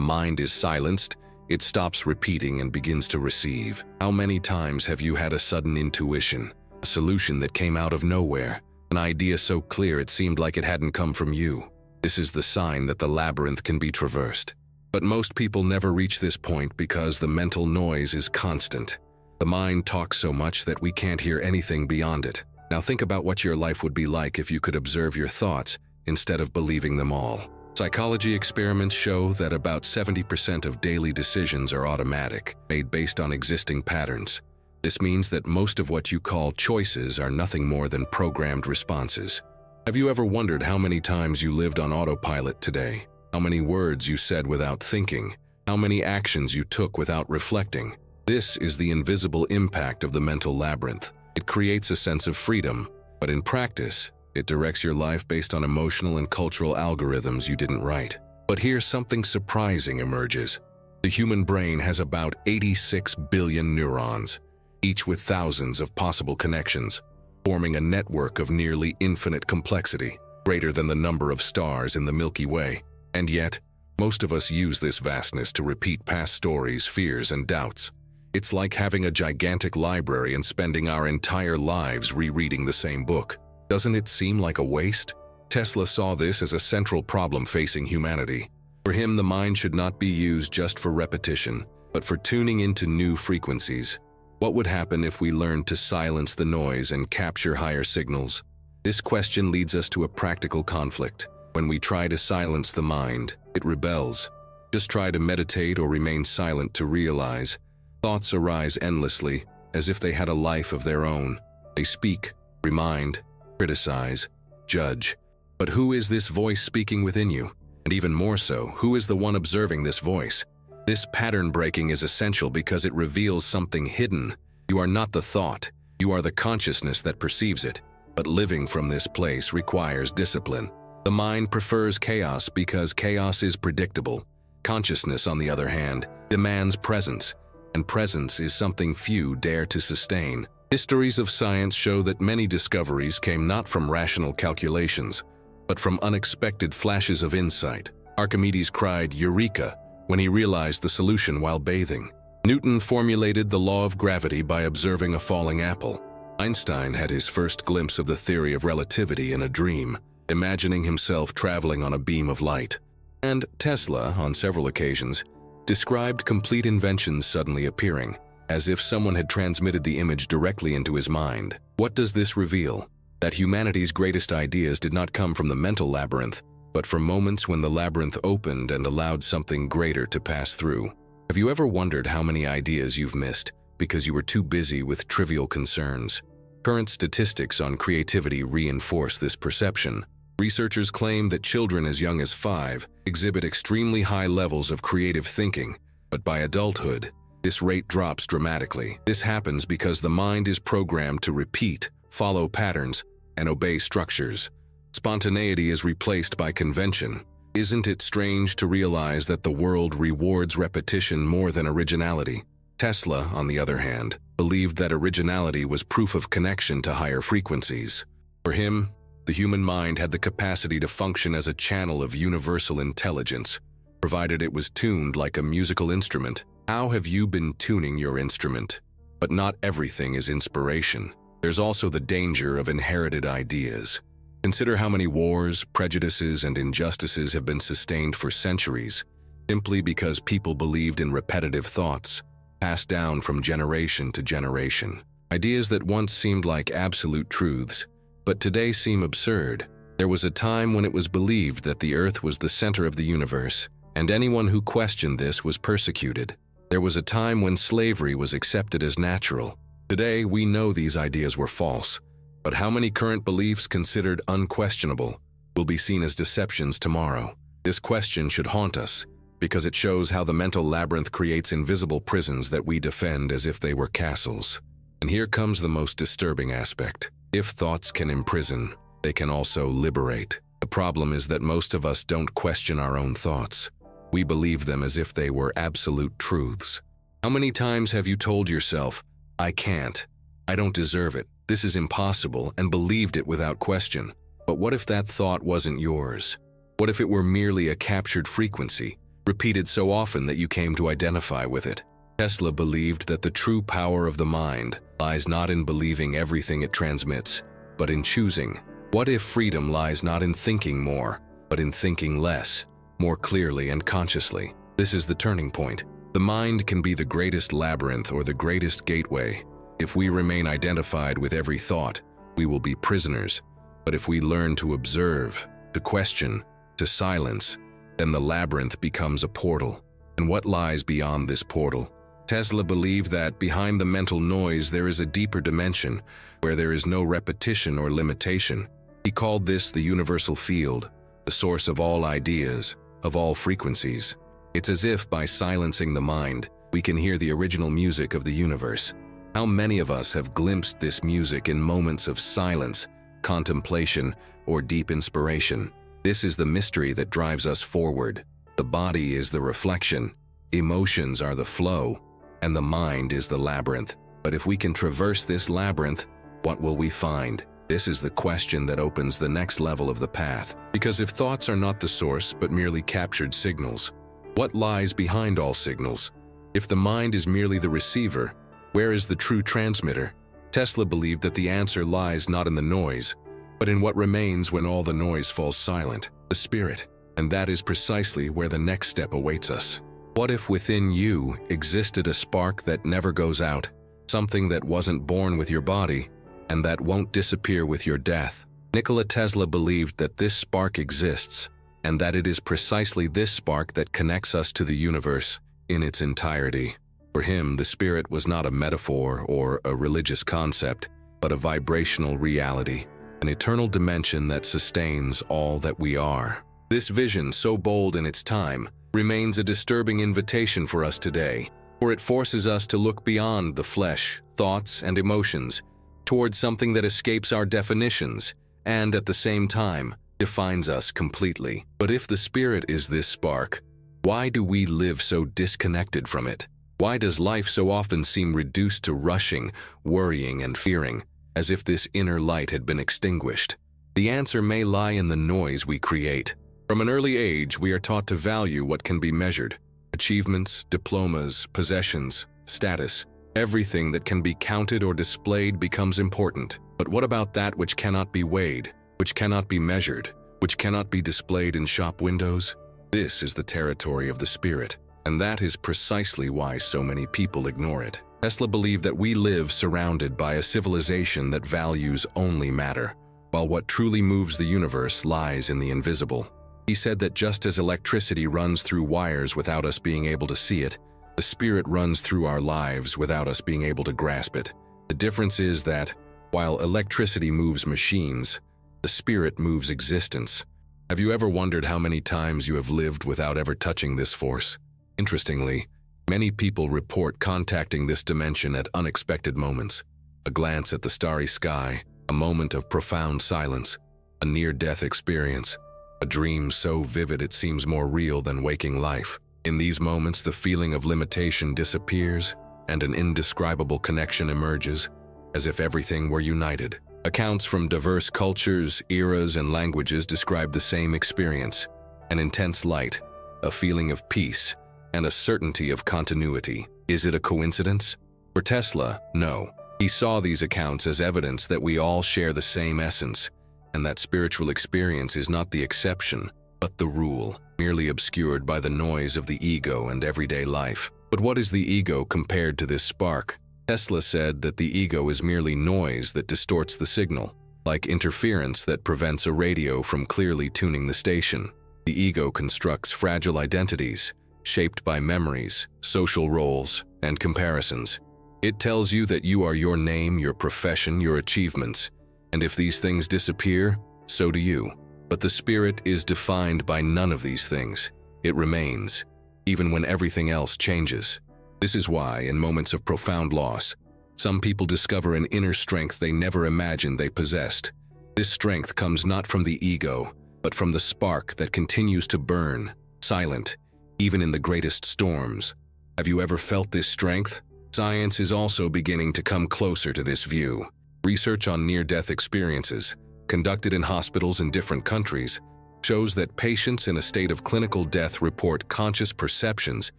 mind is silenced, it stops repeating and begins to receive. How many times have you had a sudden intuition, a solution that came out of nowhere, an idea so clear it seemed like it hadn't come from you? This is the sign that the labyrinth can be traversed. But most people never reach this point because the mental noise is constant. The mind talks so much that we can't hear anything beyond it. Now think about what your life would be like if you could observe your thoughts instead of believing them all. Psychology experiments show that about 70% of daily decisions are automatic, made based on existing patterns. This means that most of what you call choices are nothing more than programmed responses. Have you ever wondered how many times you lived on autopilot today? How many words you said without thinking? How many actions you took without reflecting? This is the invisible impact of the mental labyrinth. It creates a sense of freedom, but in practice, it directs your life based on emotional and cultural algorithms you didn't write. But here something surprising emerges. The human brain has about 86 billion neurons, each with thousands of possible connections, forming a network of nearly infinite complexity, greater than the number of stars in the Milky Way. And yet, most of us use this vastness to repeat past stories, fears, and doubts. It's like having a gigantic library and spending our entire lives rereading the same book. Doesn't it seem like a waste? Tesla saw this as a central problem facing humanity. For him, the mind should not be used just for repetition, but for tuning into new frequencies. What would happen if we learned to silence the noise and capture higher signals? This question leads us to a practical conflict. When we try to silence the mind, it rebels. Just try to meditate or remain silent to realize. Thoughts arise endlessly, as if they had a life of their own. They speak, remind, criticize, judge. But who is this voice speaking within you? And even more so, who is the one observing this voice? This pattern breaking is essential because it reveals something hidden. You are not the thought. You are the consciousness that perceives it. But living from this place requires discipline. The mind prefers chaos because chaos is predictable. Consciousness, on the other hand, demands presence, and presence is something few dare to sustain. Histories of science show that many discoveries came not from rational calculations, but from unexpected flashes of insight. Archimedes cried "Eureka" when he realized the solution while bathing. Newton formulated the law of gravity by observing a falling apple. Einstein had his first glimpse of the theory of relativity in a dream, imagining himself traveling on a beam of light. And Tesla, on several occasions, described complete inventions suddenly appearing, as if someone had transmitted the image directly into his mind. What does this reveal? That humanity's greatest ideas did not come from the mental labyrinth, but from moments when the labyrinth opened and allowed something greater to pass through. Have you ever wondered how many ideas you've missed because you were too busy with trivial concerns? Current statistics on creativity reinforce this perception. Researchers claim that children as young as 5 exhibit extremely high levels of creative thinking, but by adulthood, this rate drops dramatically. This happens because the mind is programmed to repeat, follow patterns, and obey structures. Spontaneity is replaced by convention. Isn't it strange to realize that the world rewards repetition more than originality? Tesla, on the other hand, believed that originality was proof of connection to higher frequencies. For him, the human mind had the capacity to function as a channel of universal intelligence, provided it was tuned like a musical instrument. How have you been tuning your instrument? But not everything is inspiration. There's also the danger of inherited ideas. Consider how many wars, prejudices, and injustices have been sustained for centuries, simply because people believed in repetitive thoughts, passed down from generation to generation. Ideas that once seemed like absolute truths, but today seem absurd. There was a time when it was believed that the Earth was the center of the universe, and anyone who questioned this was persecuted. There was a time when slavery was accepted as natural. Today, we know these ideas were false, but how many current beliefs considered unquestionable will be seen as deceptions tomorrow? This question should haunt us, because it shows how the mental labyrinth creates invisible prisons that we defend as if they were castles. And here comes the most disturbing aspect. If thoughts can imprison, they can also liberate. The problem is that most of us don't question our own thoughts. We believe them as if they were absolute truths. How many times have you told yourself, "I can't, I don't deserve it"? this is impossible, and believed it without question. But what if that thought wasn't yours? What if it were merely a captured frequency, repeated so often that you came to identify with it? Tesla believed that the true power of the mind lies not in believing everything it transmits, but in choosing. What if freedom lies not in thinking more, but in thinking less, more clearly and consciously? This is the turning point. The mind can be the greatest labyrinth or the greatest gateway. If we remain identified with every thought, we will be prisoners. But if we learn to observe, to question, to silence, then the labyrinth becomes a portal. And what lies beyond this portal? Tesla believed that behind the mental noise there is a deeper dimension, where there is no repetition or limitation. He called this the universal field, the source of all ideas, of all frequencies. It's as if by silencing the mind, we can hear the original music of the universe. How many of us have glimpsed this music in moments of silence, contemplation, or deep inspiration? This is the mystery that drives us forward. The body is the reflection, emotions are the flow, and the mind is the labyrinth. But if we can traverse this labyrinth, what will we find? This is the question that opens the next level of the path. Because if thoughts are not the source but merely captured signals, what lies behind all signals? If the mind is merely the receiver, where is the true transmitter? Tesla believed that the answer lies not in the noise, but in what remains when all the noise falls silent, the spirit. And that is precisely where the next step awaits us. What if within you existed a spark that never goes out, something that wasn't born with your body, and that won't disappear with your death? Nikola Tesla believed that this spark exists, and that it is precisely this spark that connects us to the universe in its entirety. For him, the spirit was not a metaphor or a religious concept, but a vibrational reality, an eternal dimension that sustains all that we are. This vision, so bold in its time, remains a disturbing invitation for us today, for it forces us to look beyond the flesh, thoughts, and emotions, towards something that escapes our definitions, and at the same time, defines us completely. But if the spirit is this spark, why do we live so disconnected from it? Why does life so often seem reduced to rushing, worrying, and fearing, as if this inner light had been extinguished? The answer may lie in the noise we create. From an early age, we are taught to value what can be measured. Achievements, diplomas, possessions, status. Everything that can be counted or displayed becomes important. But what about that which cannot be weighed, which cannot be measured, which cannot be displayed in shop windows? This is the territory of the spirit, and that is precisely why so many people ignore it. Tesla believed that we live surrounded by a civilization that values only matter, while what truly moves the universe lies in the invisible. He said that just as electricity runs through wires without us being able to see it, the spirit runs through our lives without us being able to grasp it. The difference is that, while electricity moves machines, the spirit moves existence. Have you ever wondered how many times you have lived without ever touching this force? Interestingly, many people report contacting this dimension at unexpected moments. A glance at the starry sky, a moment of profound silence, a near-death experience, a dream so vivid it seems more real than waking life. In these moments, the feeling of limitation disappears and an indescribable connection emerges, as if everything were united. Accounts from diverse cultures, eras, and languages describe the same experience: an intense light, a feeling of peace, and a certainty of continuity. Is it a coincidence? For Tesla, no. He saw these accounts as evidence that we all share the same essence, and that spiritual experience is not the exception, but the rule, merely obscured by the noise of the ego and everyday life. But what is the ego compared to this spark? Tesla said that the ego is merely noise that distorts the signal, like interference that prevents a radio from clearly tuning the station. The ego constructs fragile identities, shaped by memories, social roles, and comparisons. It tells you that you are your name, your profession, your achievements, and if these things disappear, so do you. But the spirit is defined by none of these things. It remains, even when everything else changes. This is why, in moments of profound loss, some people discover an inner strength they never imagined they possessed. This strength comes not from the ego, but from the spark that continues to burn, silent, even in the greatest storms. Have you ever felt this strength? Science is also beginning to come closer to this view. Research on near-death experiences, conducted in hospitals in different countries, shows that patients in a state of clinical death report conscious perceptions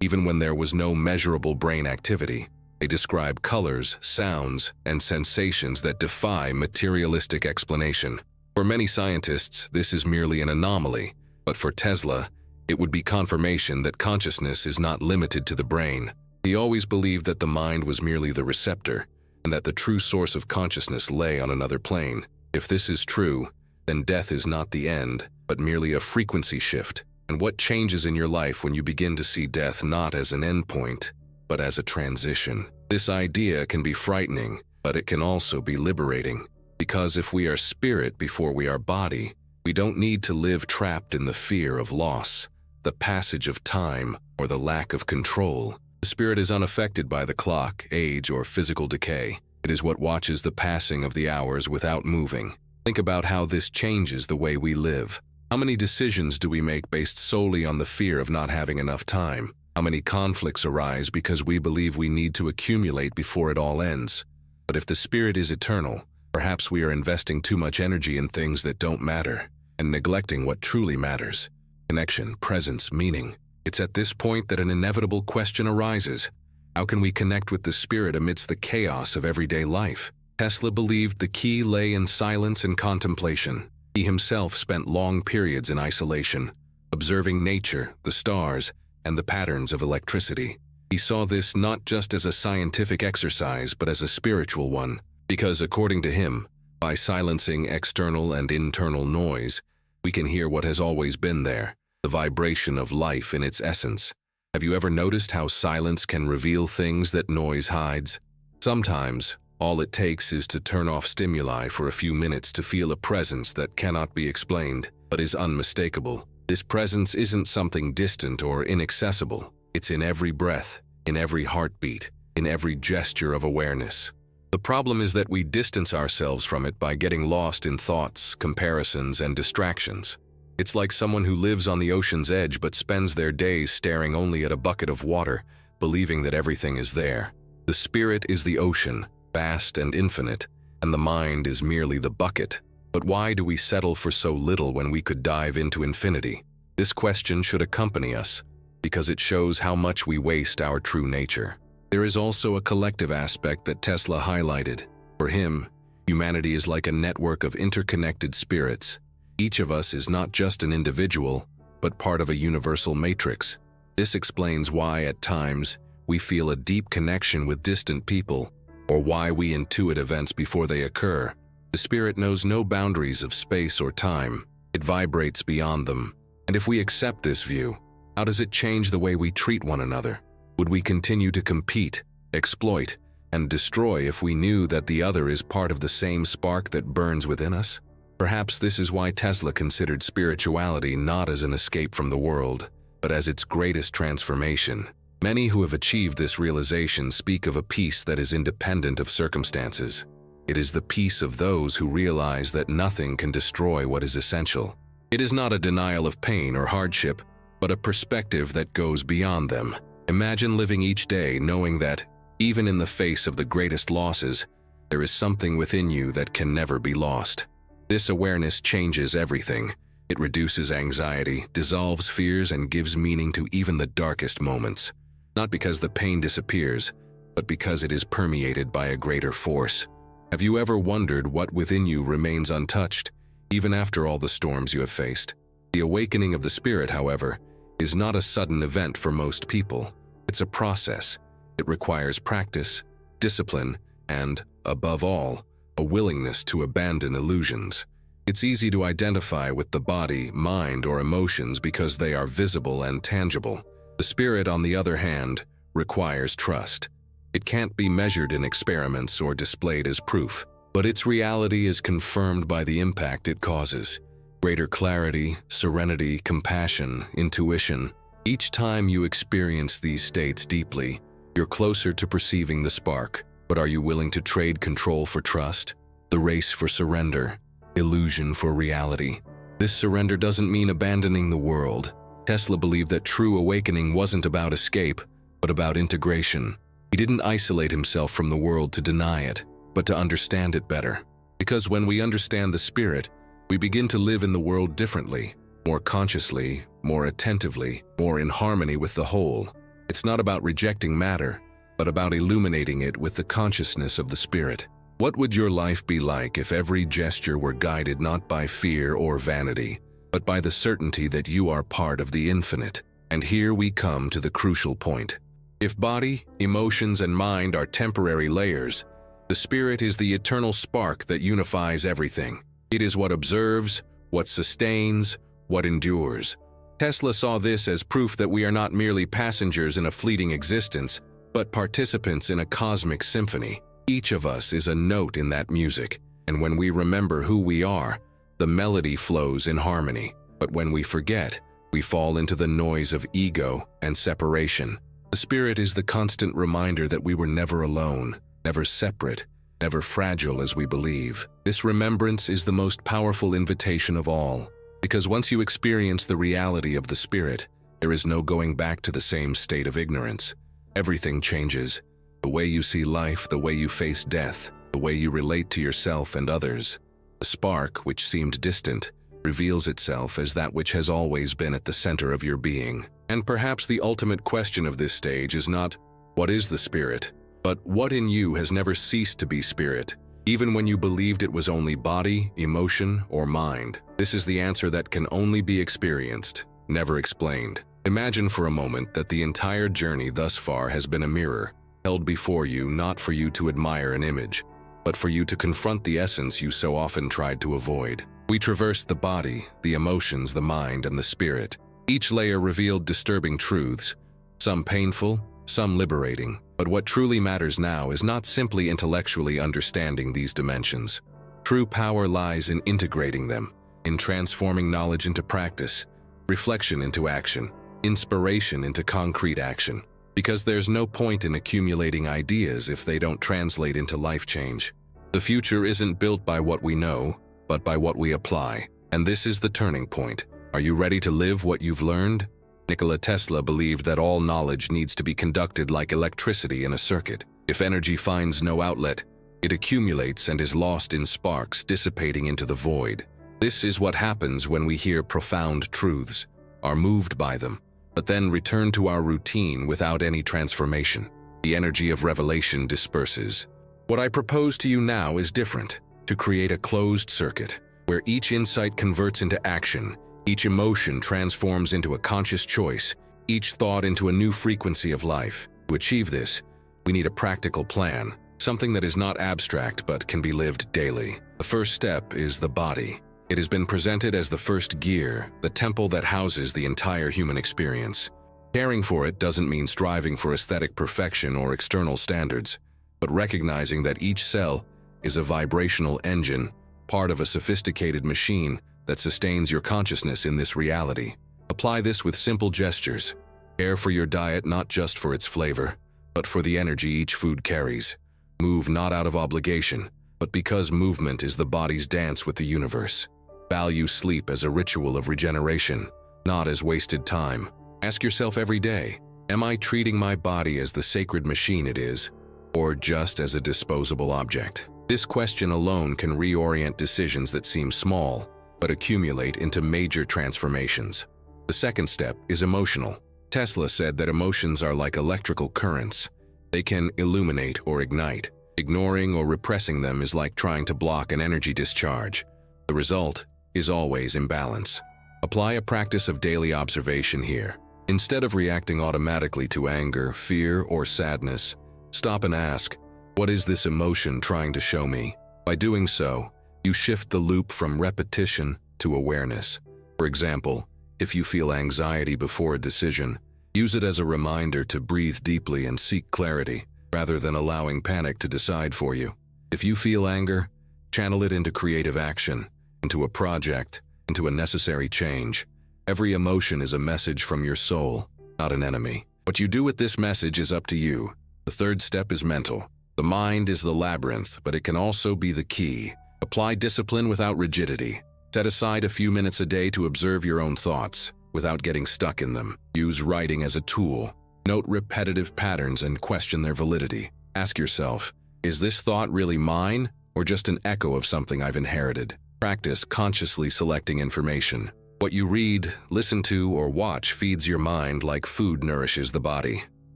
even when there was no measurable brain activity. They describe colors, sounds, and sensations that defy materialistic explanation. For many scientists, this is merely an anomaly, but for Tesla, it would be confirmation that consciousness is not limited to the brain. He always believed that the mind was merely the receptor, and that the true source of consciousness lay on another plane. If this is true, then death is not the end, but merely a frequency shift. And what changes in your life when you begin to see death not as an endpoint, but as a transition? This idea can be frightening, but it can also be liberating. Because if we are spirit before we are body, we don't need to live trapped in the fear of loss, the passage of time, or the lack of control. The spirit is unaffected by the clock, age, or physical decay. It is what watches the passing of the hours without moving. Think about how this changes the way we live. How many decisions do we make based solely on the fear of not having enough time? How many conflicts arise because we believe we need to accumulate before it all ends? But if the spirit is eternal, perhaps we are investing too much energy in things that don't matter and neglecting what truly matters: connection, presence, meaning. It's at this point that an inevitable question arises. How can we connect with the spirit amidst the chaos of everyday life? Tesla believed the key lay in silence and contemplation. He himself spent long periods in isolation, observing nature, the stars, and the patterns of electricity. He saw this not just as a scientific exercise, but as a spiritual one, because according to him, by silencing external and internal noise, we can hear what has always been there, the vibration of life in its essence. Have you ever noticed how silence can reveal things that noise hides? Sometimes, all it takes is to turn off stimuli for a few minutes to feel a presence that cannot be explained, but is unmistakable. This presence isn't something distant or inaccessible. It's in every breath, in every heartbeat, in every gesture of awareness. The problem is that we distance ourselves from it by getting lost in thoughts, comparisons, and distractions. It's like someone who lives on the ocean's edge but spends their days staring only at a bucket of water, believing that everything is there. The spirit is the ocean, vast and infinite, and the mind is merely the bucket. But why do we settle for so little when we could dive into infinity? This question should accompany us, because it shows how much we waste our true nature. There is also a collective aspect that Tesla highlighted. For him, humanity is like a network of interconnected spirits. Each of us is not just an individual, but part of a universal matrix. This explains why, at times, we feel a deep connection with distant people, or why we intuit events before they occur. The spirit knows no boundaries of space or time. It vibrates beyond them. And if we accept this view, how does it change the way we treat one another? Would we continue to compete, exploit, and destroy if we knew that the other is part of the same spark that burns within us? Perhaps this is why Tesla considered spirituality not as an escape from the world, but as its greatest transformation. Many who have achieved this realization speak of a peace that is independent of circumstances. It is the peace of those who realize that nothing can destroy what is essential. It is not a denial of pain or hardship, but a perspective that goes beyond them. Imagine living each day knowing that, even in the face of the greatest losses, there is something within you that can never be lost. This awareness changes everything. It reduces anxiety, dissolves fears, and gives meaning to even the darkest moments. Not because the pain disappears, but because it is permeated by a greater force. Have you ever wondered what within you remains untouched, even after all the storms you have faced? The awakening of the spirit, however, is not a sudden event for most people. It's a process. It requires practice, discipline, and, above all, a willingness to abandon illusions. It's easy to identify with the body, mind, or emotions because they are visible and tangible. The spirit, on the other hand, requires trust. It can't be measured in experiments or displayed as proof, but its reality is confirmed by the impact it causes. Greater clarity, serenity, compassion, intuition. Each time you experience these states deeply, you're closer to perceiving the spark. But are you willing to trade control for trust? The race for surrender, illusion for reality. This surrender doesn't mean abandoning the world. Tesla believed that true awakening wasn't about escape, but about integration. He didn't isolate himself from the world to deny it. but to understand it better. Because when we understand the spirit, we begin to live in the world differently, more consciously, more attentively, more in harmony with the whole. It's not about rejecting matter, but about illuminating it with the consciousness of the spirit. What would your life be like if every gesture were guided not by fear or vanity, but by the certainty that you are part of the infinite? And here we come to the crucial point. If body, emotions, and mind are temporary layers, the spirit is the eternal spark that unifies everything. It is what observes, what sustains, what endures. Tesla saw this as proof that we are not merely passengers in a fleeting existence, but participants in a cosmic symphony. Each of us is a note in that music, and when we remember who we are, the melody flows in harmony. But when we forget, we fall into the noise of ego and separation. The spirit is the constant reminder that we were never alone, never separate, never fragile as we believe. This remembrance is the most powerful invitation of all, because once you experience the reality of the spirit, there is no going back to the same state of ignorance. Everything changes. The way you see life, the way you face death, the way you relate to yourself and others. The spark, which seemed distant, reveals itself as that which has always been at the center of your being. And perhaps the ultimate question of this stage is not, what is the spirit? But what in you has never ceased to be spirit, even when you believed it was only body, emotion, or mind? This is the answer that can only be experienced, never explained. Imagine for a moment that the entire journey thus far has been a mirror, held before you not for you to admire an image, but for you to confront the essence you so often tried to avoid. We traversed the body, the emotions, the mind, and the spirit. Each layer revealed disturbing truths, some painful, some liberating. But what truly matters now is not simply intellectually understanding these dimensions. True power lies in integrating them, in transforming knowledge into practice, reflection into action, inspiration into concrete action. Because there's no point in accumulating ideas if they don't translate into life change. The future isn't built by what we know, but by what we apply. And this is the turning point. Are you ready to live what you've learned? Nikola Tesla believed that all knowledge needs to be conducted like electricity in a circuit. If energy finds no outlet, it accumulates and is lost in sparks, dissipating into the void. This is what happens when we hear profound truths, are moved by them, but then return to our routine without any transformation. The energy of revelation disperses. What I propose to you now is different, to create a closed circuit, where each insight converts into action, each emotion transforms into a conscious choice, each thought into a new frequency of life. To achieve this, we need a practical plan, something that is not abstract but can be lived daily. The first step is the body. It has been presented as the first gear, the temple that houses the entire human experience. Caring for it doesn't mean striving for aesthetic perfection or external standards, but recognizing that each cell is a vibrational engine, part of a sophisticated machine that sustains your consciousness in this reality. Apply this with simple gestures. Care for your diet not just for its flavor, but for the energy each food carries. Move not out of obligation, but because movement is the body's dance with the universe. Value sleep as a ritual of regeneration, not as wasted time. Ask yourself every day, am I treating my body as the sacred machine it is, or just as a disposable object? This question alone can reorient decisions that seem small, but accumulate into major transformations. The second step is emotional. Tesla said that emotions are like electrical currents. They can illuminate or ignite. Ignoring or repressing them is like trying to block an energy discharge. The result is always imbalance. Apply a practice of daily observation here. Instead of reacting automatically to anger, fear, or sadness, stop and ask, what is this emotion trying to show me? By doing so, you shift the loop from repetition to awareness. For example, if you feel anxiety before a decision, use it as a reminder to breathe deeply and seek clarity, rather than allowing panic to decide for you. If you feel anger, channel it into creative action, into a project, into a necessary change. Every emotion is a message from your soul, not an enemy. What you do with this message is up to you. The third step is mental. The mind is the labyrinth, but it can also be the key. Apply discipline without rigidity. Set aside a few minutes a day to observe your own thoughts, without getting stuck in them. Use writing as a tool. Note repetitive patterns and question their validity. Ask yourself, Is this thought really mine, or just an echo of something I've inherited? Practice consciously selecting information. What you read, listen to, or watch feeds your mind like food nourishes the body.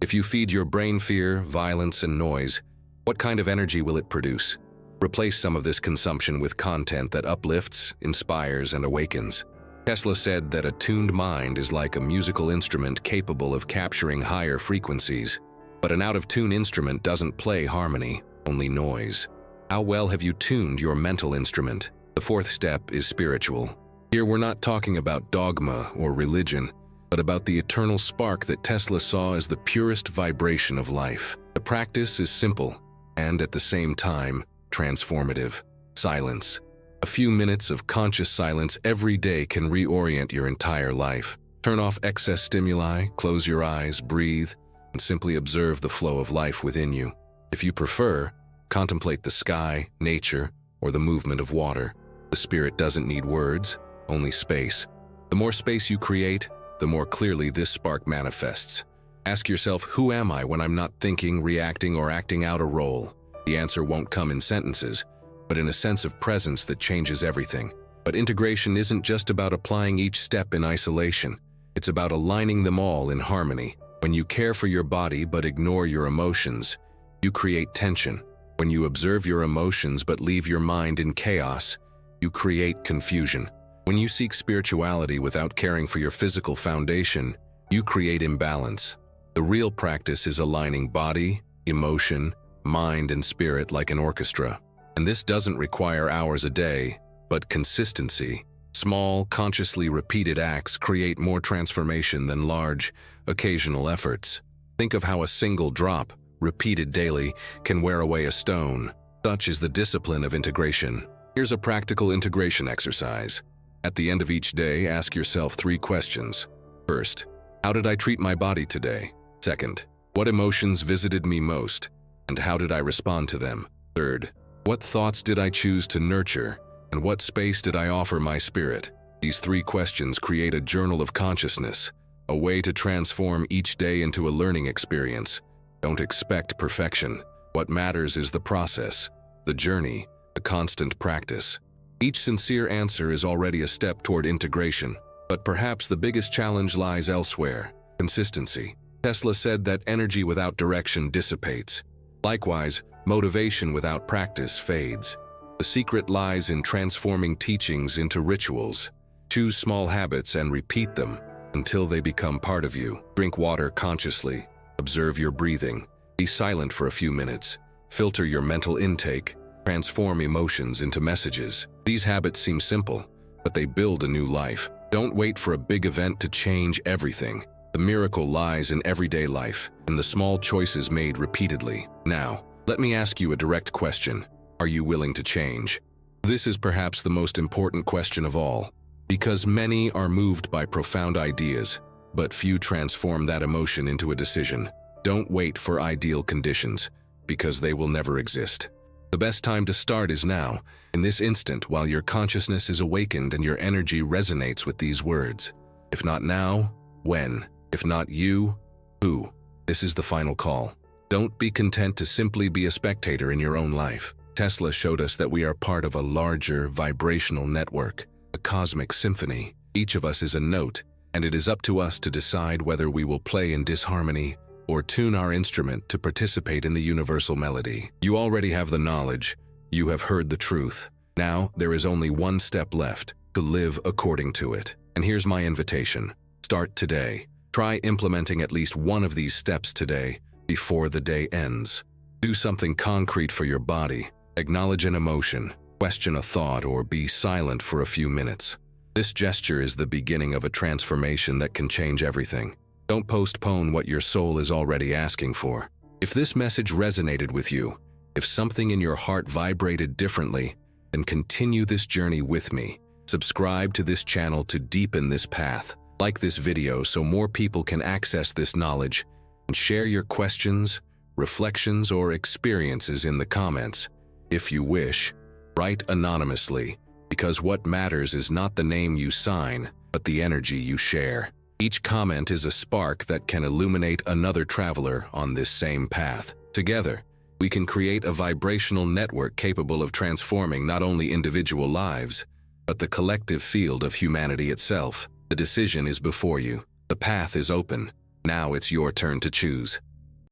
If you feed your brain fear, violence, and noise, what kind of energy will it produce? Replace some of this consumption with content that uplifts, inspires, and awakens. Tesla said that a tuned mind is like a musical instrument capable of capturing higher frequencies. But an out-of-tune instrument doesn't play harmony, only noise. How well have you tuned your mental instrument? The fourth step is spiritual. Here we're not talking about dogma or religion, but about the eternal spark that Tesla saw as the purest vibration of life. The practice is simple, and at the same time, transformative. Silence. A few minutes of conscious silence every day can reorient your entire life. Turn off excess stimuli, close your eyes, breathe, and simply observe the flow of life within you. If you prefer, contemplate the sky, nature, or the movement of water. The spirit doesn't need words, only space. The more space you create, the more clearly this spark manifests. Ask yourself, who am I when I'm not thinking, reacting, or acting out a role? The answer won't come in sentences, but in a sense of presence that changes everything. But integration isn't just about applying each step in isolation. It's about aligning them all in harmony. When you care for your body but ignore your emotions, you create tension. When you observe your emotions but leave your mind in chaos, you create confusion. When you seek spirituality without caring for your physical foundation, you create imbalance. The real practice is aligning body, emotion, mind, and spirit like an orchestra. And this doesn't require hours a day, but consistency. Small, consciously repeated acts create more transformation than large, occasional efforts. Think of how a single drop, repeated daily, can wear away a stone. Such is the discipline of integration. Here's a practical integration exercise. At the end of each day, ask yourself 3 questions. First, how did I treat my body today? Second, what emotions visited me most, and how did I respond to them? Third, what thoughts did I choose to nurture, and what space did I offer my spirit? These 3 questions create a journal of consciousness, a way to transform each day into a learning experience. Don't expect perfection. What matters is the process, the journey, the constant practice. Each sincere answer is already a step toward integration, but perhaps the biggest challenge lies elsewhere: consistency. Tesla said that energy without direction dissipates. Likewise, motivation without practice fades. The secret lies in transforming teachings into rituals. Choose small habits and repeat them until they become part of you. Drink water consciously. Observe your breathing. Be silent for a few minutes. Filter your mental intake. Transform emotions into messages. These habits seem simple, but they build a new life. Don't wait for a big event to change everything. The miracle lies in everyday life, in the small choices made repeatedly. Now, let me ask you a direct question. Are you willing to change? This is perhaps the most important question of all, because many are moved by profound ideas, but few transform that emotion into a decision. Don't wait for ideal conditions, because they will never exist. The best time to start is now, in this instant, while your consciousness is awakened and your energy resonates with these words. If not now, when? If not you, who? This is the final call. Don't be content to simply be a spectator in your own life. Tesla showed us that we are part of a larger vibrational network, a cosmic symphony. Each of us is a note, and it is up to us to decide whether we will play in disharmony or tune our instrument to participate in the universal melody. You already have the knowledge. You have heard the truth. Now, there is only one step left: to live according to it. And here's my invitation. Start today. Try implementing at least one of these steps today, before the day ends. Do something concrete for your body. Acknowledge an emotion, question a thought, or be silent for a few minutes. This gesture is the beginning of a transformation that can change everything. Don't postpone what your soul is already asking for. If this message resonated with you, if something in your heart vibrated differently, then continue this journey with me. Subscribe to this channel to deepen this path. Like this video so more people can access this knowledge, and share your questions, reflections, or experiences in the comments. If you wish, write anonymously, because what matters is not the name you sign, but the energy you share. Each comment is a spark that can illuminate another traveler on this same path. Together, We can create a vibrational network capable of transforming not only individual lives, but the collective field of humanity itself. The decision is before you. The path is open. Now it's your turn to choose.